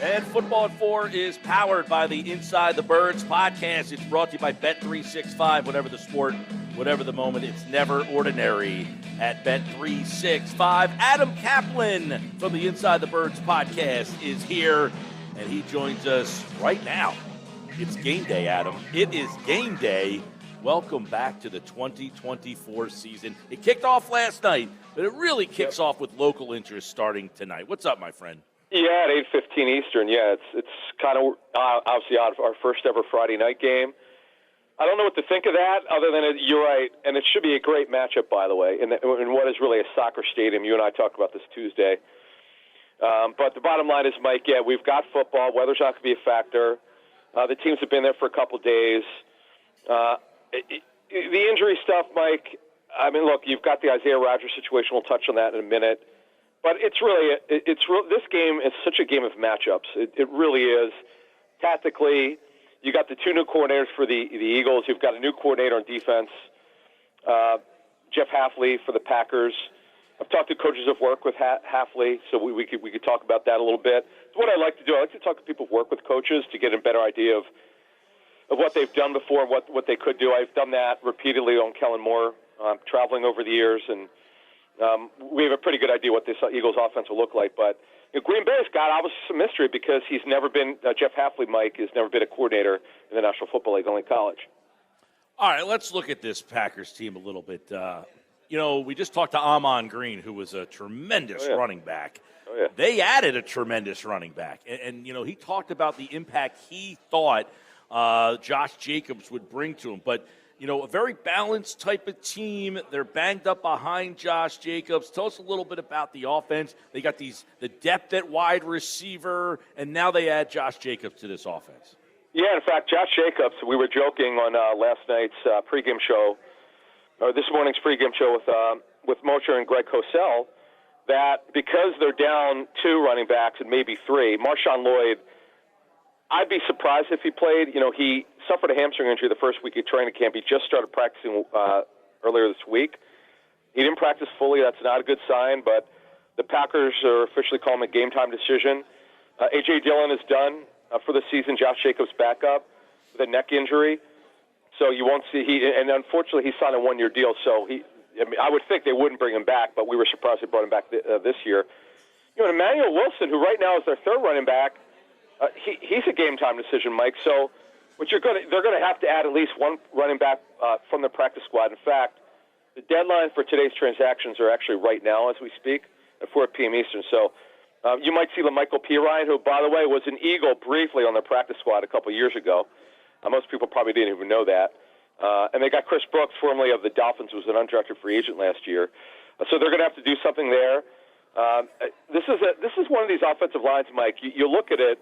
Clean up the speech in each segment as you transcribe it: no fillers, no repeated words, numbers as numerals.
And Football at 4 is powered by the Inside the Birds podcast. It's brought to you by Bet365. Whatever the sport, whatever the moment, it's never ordinary at Bet365. Adam Caplan from the Inside the Birds podcast is here, and he joins us right now. It's game day, Adam. It is game day. Welcome back to the 2024 season. It kicked off last night, but it really kicks off with local interest starting tonight. What's up, my friend? Yeah, at 8:15 Eastern. Yeah, it's kind of obviously our first ever Friday night game. I don't know what to think of that, other than you're right, and it should be a great matchup, by the way, in what is really a soccer stadium. You and I talked about this Tuesday. But the bottom line is, Mike, yeah, we've got football. Weather's not going to be a factor. The teams have been there for a couple days. The injury stuff, Mike, I mean, look, you've got the Isaiah Rodgers situation. We'll touch on that in a minute. But this game is such a game of matchups. It really is. Tactically, you got the two new coordinators for the Eagles. You've got a new coordinator on defense, Jeff Hafley for the Packers. I've talked to coaches of work with Hafley, so we could talk about that a little bit. It's what I like to do. I like to talk to people who work with coaches to get a better idea of what they've done before and what they could do. I've done that repeatedly on Kellen Moore, traveling over the years, and we have a pretty good idea what this Eagles offense will look like. But Green Bay's got obviously some mystery because he's never been Jeff Hafley, Mike, has never been a coordinator in the National Football League, only college. All right, let's look at this Packers team a little bit. We just talked to Amon Green, who was a tremendous running back. Oh, yeah. They added a tremendous running back. And he talked about the impact he thought Josh Jacobs would bring to him. But, a very balanced type of team. They're banged up behind Josh Jacobs. Tell us a little bit about the offense. They got the depth at wide receiver, and now they add Josh Jacobs to this offense. Yeah, in fact, Josh Jacobs, we were joking on last night's pregame show, or this morning's pregame show with Mosher and Greg Cosell, that because they're down two running backs and maybe three, Marshawn Lloyd, I'd be surprised if he played. He suffered a hamstring injury the first week of training camp. He just started practicing earlier this week. He didn't practice fully. That's not a good sign, but the Packers are officially calling a game-time decision. A.J. Dillon is done for the season. Josh Jacobs back up with a neck injury. So you won't see and unfortunately he signed a one-year deal. So I would think they wouldn't bring him back, but we were surprised they brought him back this year. Emmanuel Wilson, who right now is their third running back, he's a game-time decision, Mike. So they're going to have to add at least one running back from the practice squad. In fact, the deadline for today's transactions are actually right now as we speak at 4 p.m. Eastern. So you might see LaMichael Pirine, who, by the way, was an Eagle briefly on their practice squad a couple years ago. Most people probably didn't even know that. And they got Chris Brooks, formerly of the Dolphins, who was an undrafted free agent last year. So they're going to have to do something there. This is one of these offensive lines, Mike. You look at it.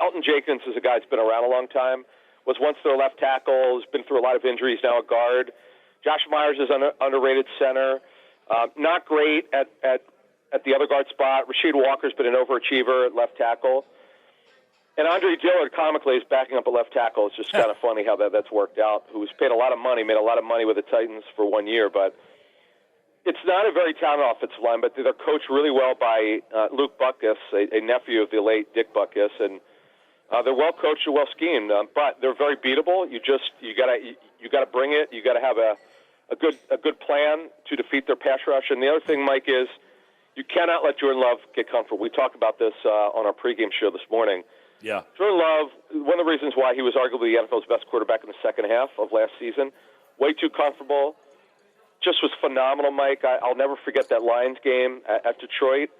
Elton Jenkins is a guy that's been around a long time. Was once their left tackle. Has been through a lot of injuries. Now a guard. Josh Myers is an underrated center. Not great at the other guard spot. Rasheed Walker's been an overachiever at left tackle. And Andre Dillard, comically, is backing up a left tackle. It's just kind of funny how that's worked out. Who was paid a lot of money, made a lot of money with the Titans for 1 year, but it's not a very talented offensive line. But they're coached really well by Luke Butkus, a nephew of the late Dick Butkus, and they're well coached and well schemed. But they're very beatable. You gotta bring it. You gotta have a good plan to defeat their pass rush. And the other thing, Mike, is you cannot let Jordan Love get comfortable. We talked about this on our pregame show this morning. Yeah. Jordan Love, one of the reasons why he was arguably the NFL's best quarterback in the second half of last season, way too comfortable, just was phenomenal, Mike. I'll never forget that Lions game at Detroit.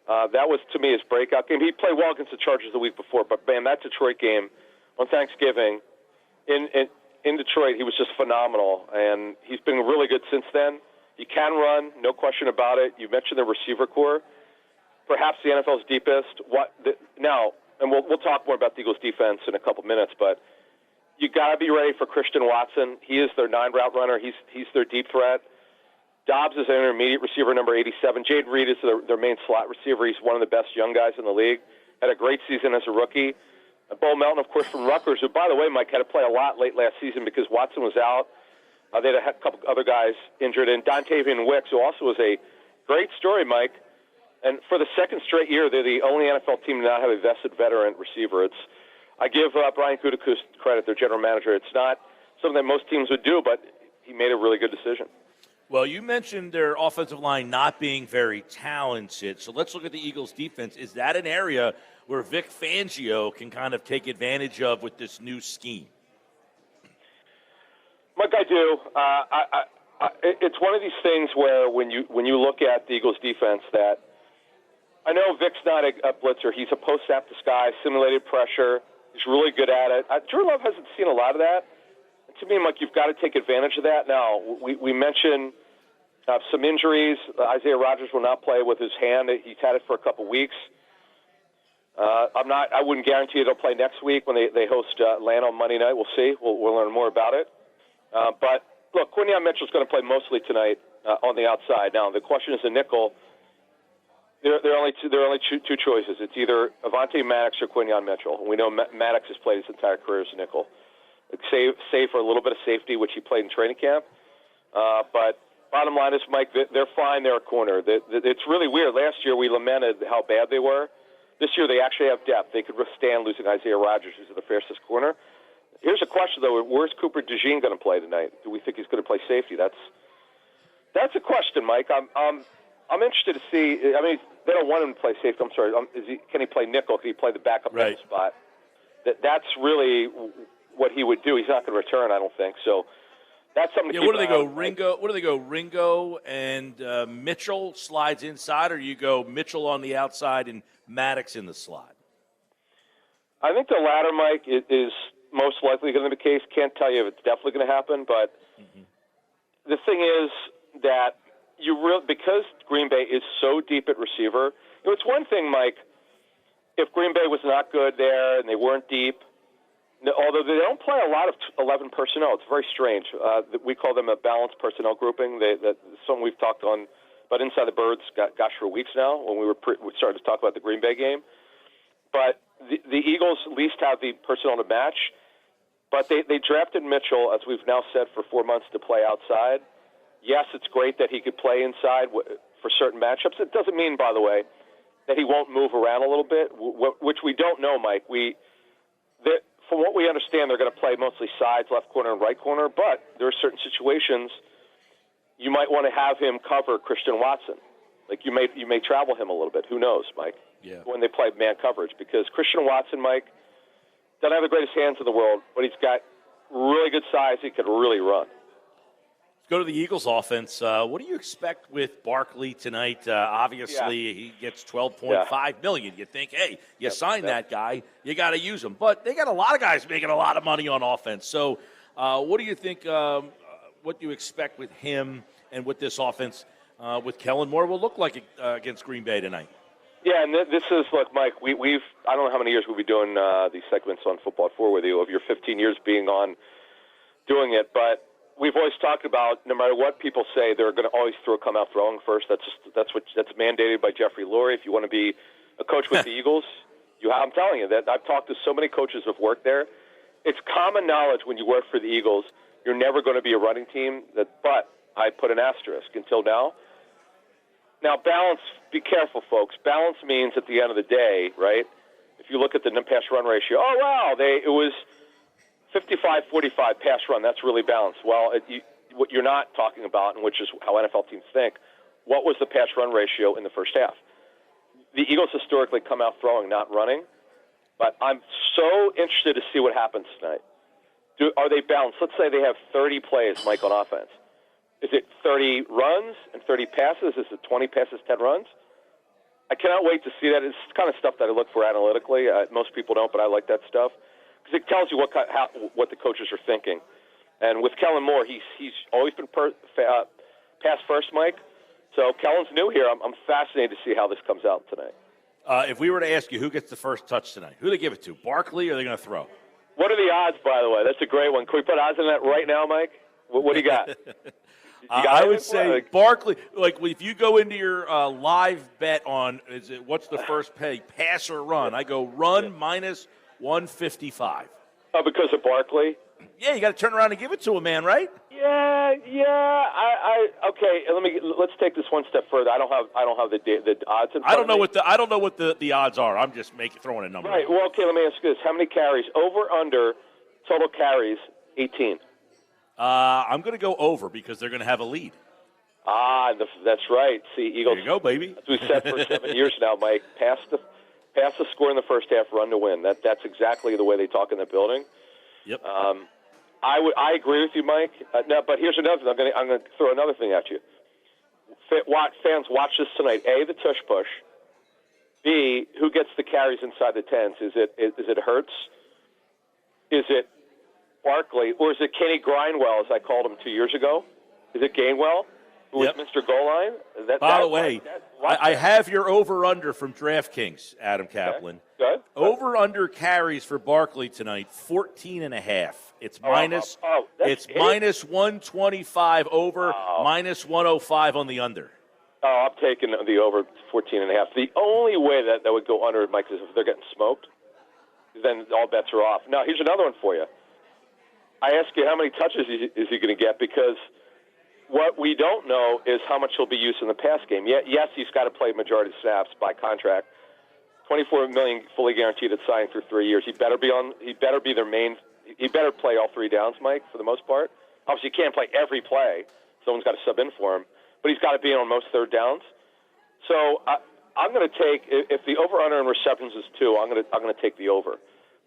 That was, to me, his breakout game. He played well against the Chargers the week before, but, man, that Detroit game on Thanksgiving in Detroit, he was just phenomenal, and he's been really good since then. He can run, no question about it. You mentioned the receiver core, perhaps the NFL's deepest. Now, and we'll talk more about the Eagles' defense in a couple minutes, but you got to be ready for Christian Watson. He is their 9-route runner. He's their deep threat. Dobbs is an intermediate receiver, number 87. Jaden Reed is their main slot receiver. He's one of the best young guys in the league. Had a great season as a rookie. Bo Melton, of course, from Rutgers, who, by the way, Mike, had to play a lot late last season because Watson was out. They had a couple other guys injured. And Dontavian Wicks, who also was a great story, Mike. And for the second straight year, they're the only NFL team to not have a vested veteran receiver. I give Brian Gutekunst credit, their general manager. It's not something that most teams would do, but he made a really good decision. Well, you mentioned their offensive line not being very talented, so let's look at the Eagles' defense. Is that an area where Vic Fangio can kind of take advantage of with this new scheme? Mike, I do. It's one of these things where when you look at the Eagles' defense, that I know Vic's not a blitzer. He's a post-snap disguise, simulated pressure. He's really good at it. Drew Love hasn't seen a lot of that. To me, Mike, you've got to take advantage of that. Now, we mentioned some injuries. Isaiah Rodgers will not play with his hand. He's had it for a couple weeks. I wouldn't guarantee they'll play next week when they host Atlanta on Monday night. We'll see. We'll learn more about it. But look, Quinyon Mitchell's going to play mostly tonight on the outside. Now, the question is the nickel. There are only two choices. It's either Avonte Maddox or Quinyon Mitchell. We know Maddox has played his entire career as a nickel. Save for a little bit of safety, which he played in training camp. But bottom line is, Mike, they're fine. They're a corner. It's really weird. Last year we lamented how bad they were. This year they actually have depth. They could withstand losing Isaiah Rodgers, who's the fastest corner. Here's a question, though. Where's Cooper DeJean going to play tonight? Do we think he's going to play safety? That's a question, Mike. I'm interested to see. I mean, they don't want him to play safety. I'm sorry. Can he play nickel? Can he play the backup nickel spot? That's really what he would do. He's not going to return, I don't think. So that's something to keep what do they go, on. Ringo? What do they go, Ringo and Mitchell slides inside, or you go Mitchell on the outside and Maddox in the slot? I think the latter, Mike, is most likely going to be the case. Can't tell you if it's definitely going to happen, but the thing is that because Green Bay is so deep at receiver, it's one thing, Mike, if Green Bay was not good there and they weren't deep, although they don't play a lot of 11 personnel. It's very strange. We call them a balanced personnel grouping. That's something we've talked on about inside the Birds, gosh, for weeks now when we started to talk about the Green Bay game. But the Eagles at least have the personnel to match. But they drafted Mitchell, as we've now said, for 4 months to play outside. Yes, it's great that he could play inside for certain matchups. It doesn't mean, by the way, that he won't move around a little bit, which we don't know, Mike. From what we understand, they're going to play mostly sides, left corner and right corner, but there are certain situations you might want to have him cover Christian Watson. Like you may travel him a little bit. Who knows, Mike? Yeah. When they play man coverage, because Christian Watson, Mike, doesn't have the greatest hands in the world, but he's got really good size. He could really run. Let's go to the Eagles offense. What do you expect with Barkley tonight? Obviously, he gets $12.5 million. You think, hey, you sign that guy, you got to use him. But they got a lot of guys making a lot of money on offense. So what do you think, what do you expect with him and with this offense with Kellen Moore will look like against Green Bay tonight? Yeah, and this is, look, Mike, we've I don't know how many years we'll be doing these segments on Football at 4 with you, of your 15 years being on doing it, but we've always talked about no matter what people say, they're going to always come out throwing first. That's mandated by Jeffrey Lurie. If you want to be a coach with the Eagles, I'm telling you that I've talked to so many coaches who've worked there. It's common knowledge when you work for the Eagles, you're never going to be a running team. But I put an asterisk until now. Now, balance, be careful, folks. Balance means at the end of the day, right, if you look at the pass-run ratio, oh, wow, it was 55-45 pass run. That's really balanced. Well, what you're not talking about, and which is how NFL teams think, what was the pass-run ratio in the first half? The Eagles historically come out throwing, not running, but I'm so interested to see what happens tonight. Are they balanced? Let's say they have 30 plays, Mike, on offense. Is it 30 runs and 30 passes? Is it 20 passes, 10 runs? I cannot wait to see that. It's the kind of stuff that I look for analytically. Most people don't, but I like that stuff because it tells you what the coaches are thinking. And with Kellen Moore, he's always been pass first, Mike. So Kellen's new here. I'm fascinated to see how this comes out tonight. If we were to ask you who gets the first touch tonight, who do they give it to? Barkley, or are they going to throw? What are the odds, by the way? That's a great one. Can we put odds on that right now, Mike? What do you got? I would say Barkley. Like if you go into your live bet on what's the first pay, pass or run? I go run minus 155. Oh, because of Barkley? Yeah, you got to turn around and give it to a man, right? Yeah. Okay. Let's take this one step further. I don't have the odds in front I don't know of me. what the odds are. I'm just throwing a number. Right. Well, okay. Let me ask you this: how many carries over under total carries? 18. I'm going to go over because they're going to have a lead. That's right. See, Eagles. There you go, baby. That's what we said for 7 years now, Mike. Pass the score in the first half, run to win. That's exactly the way they talk in the building. Yep. I agree with you, Mike. No, but here's another thing. I'm going to throw another thing at you. Fans, watch this tonight. A, the tush push. B, who gets the carries inside the tens? Is it Hurts? Is it Barkley? Or is it Kenny Grindwell, as I called him 2 years ago? Is it Gainwell, who was Mr. Goal Line? By the way, I have your over-under from DraftKings, Adam Caplan. Okay. Good. Over-under carries for Barkley tonight, 14.5. It's minus. It's minus 125 over, minus 105 on the under. Oh, I'm taking the over 14.5. The only way that would go under, Mike, is if they're getting smoked. Then all bets are off. Now, here's another one for you. I ask you, how many touches is he going to get? Because what we don't know is how much he'll be used in the pass game. Yes, he's got to play majority of snaps by contract. $24 million fully guaranteed at signing through 3 years. He better be their main. He better play all three downs, Mike, for the most part. Obviously, he can't play every play. Someone's got to sub in for him. But he's got to be on most third downs. So I'm going to take, if the over/under in receptions is 2, I'm going to take the over.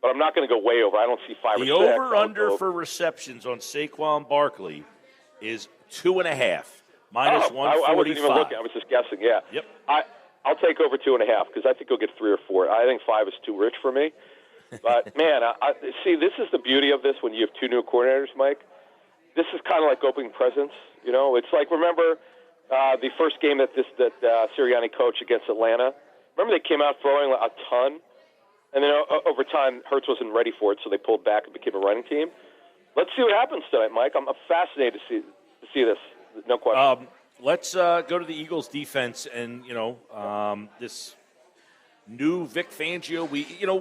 But I'm not going to go way over. I don't see 5 or 6. The over/under for receptions on Saquon Barkley is 2.5, minus 145. I wasn't even looking. I was just guessing. Yeah. Yep. I'll take over 2.5 because I think he'll get 3 or 4. I think 5 is too rich for me. But man, see, this is the beauty of this when you have 2 new coordinators, Mike. This is kind of like opening presents. You know, it's like, remember the first game that Sirianni coached against Atlanta? Remember they came out throwing a ton, and then over time Hurts wasn't ready for it, so they pulled back and became a running team. Let's see what happens tonight, Mike. I'm fascinated to see this. No question. Let's go to the Eagles defense, and this new Vic Fangio.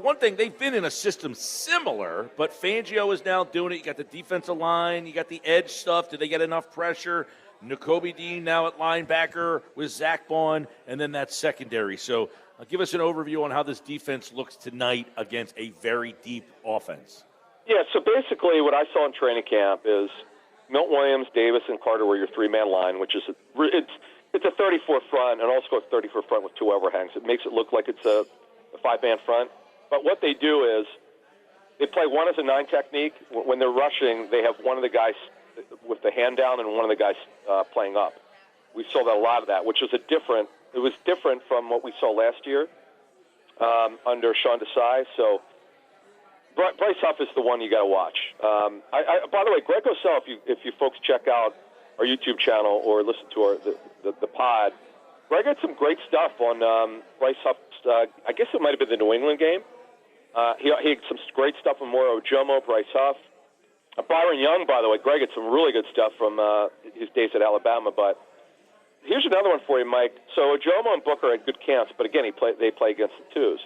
One thing, they've been in a system similar, but Fangio is now doing it. You got the defensive line, you got the edge stuff. Did they get enough pressure? Nakobe Dean now at linebacker with Zach Bond, and then that secondary. So give us an overview on how this defense looks tonight against a very deep offense. Yeah, so basically what I saw in training camp is Milton Williams, Davis, and Carter were your 3-man line, which is it's a 34 front and also a 34 front with 2 overhangs. It makes it look like it's a 5-man front. But what they do is they play one as a 9 technique. When they're rushing, they have one of the guys with the hand down and one of the guys playing up. We saw that a lot of that, which was different from what we saw last year under Sean Desai. So Bryce Huff is the one you got to watch. By the way, Greg Cosell, if you folks check out our YouTube channel or listen to the pod, Greg had some great stuff on Bryce Huff's, I guess it might have been the New England game. He had some great stuff on Moro Ojomo, Bryce Huff. Byron Young, by the way, Greg had some really good stuff from his days at Alabama. But here's another one for you, Mike. So Ojomo and Booker had good camps, but again, they play against the twos.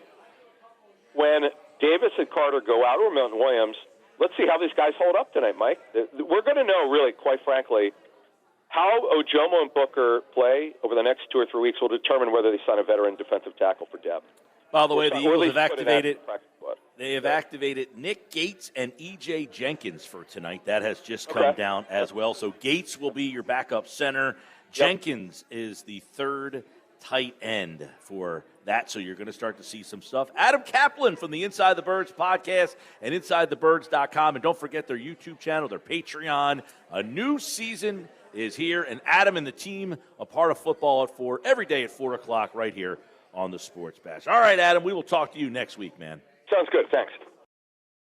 When Davis and Carter go out, or Milton Williams, let's see how these guys hold up tonight, Mike. We're going to know, really, quite frankly, how Ojomo and Booker play over the next 2 or 3 weeks will determine whether they sign a veteran defensive tackle for depth. By the way, the Eagles have activated Nick Gates and E.J. Jenkins for tonight. That has just come down as well. So Gates will be your backup center. Jenkins is the third tight end for that, so you're going to start to see some stuff. Adam Caplan from the Inside the Birds podcast and InsideTheBirds.com. And don't forget their YouTube channel, their Patreon. A new season is here, and Adam and the team, a part of football at 4, every day at 4 o'clock right here on the Sports Bash. All right, Adam, we will talk to you next week, man. Sounds good. Thanks.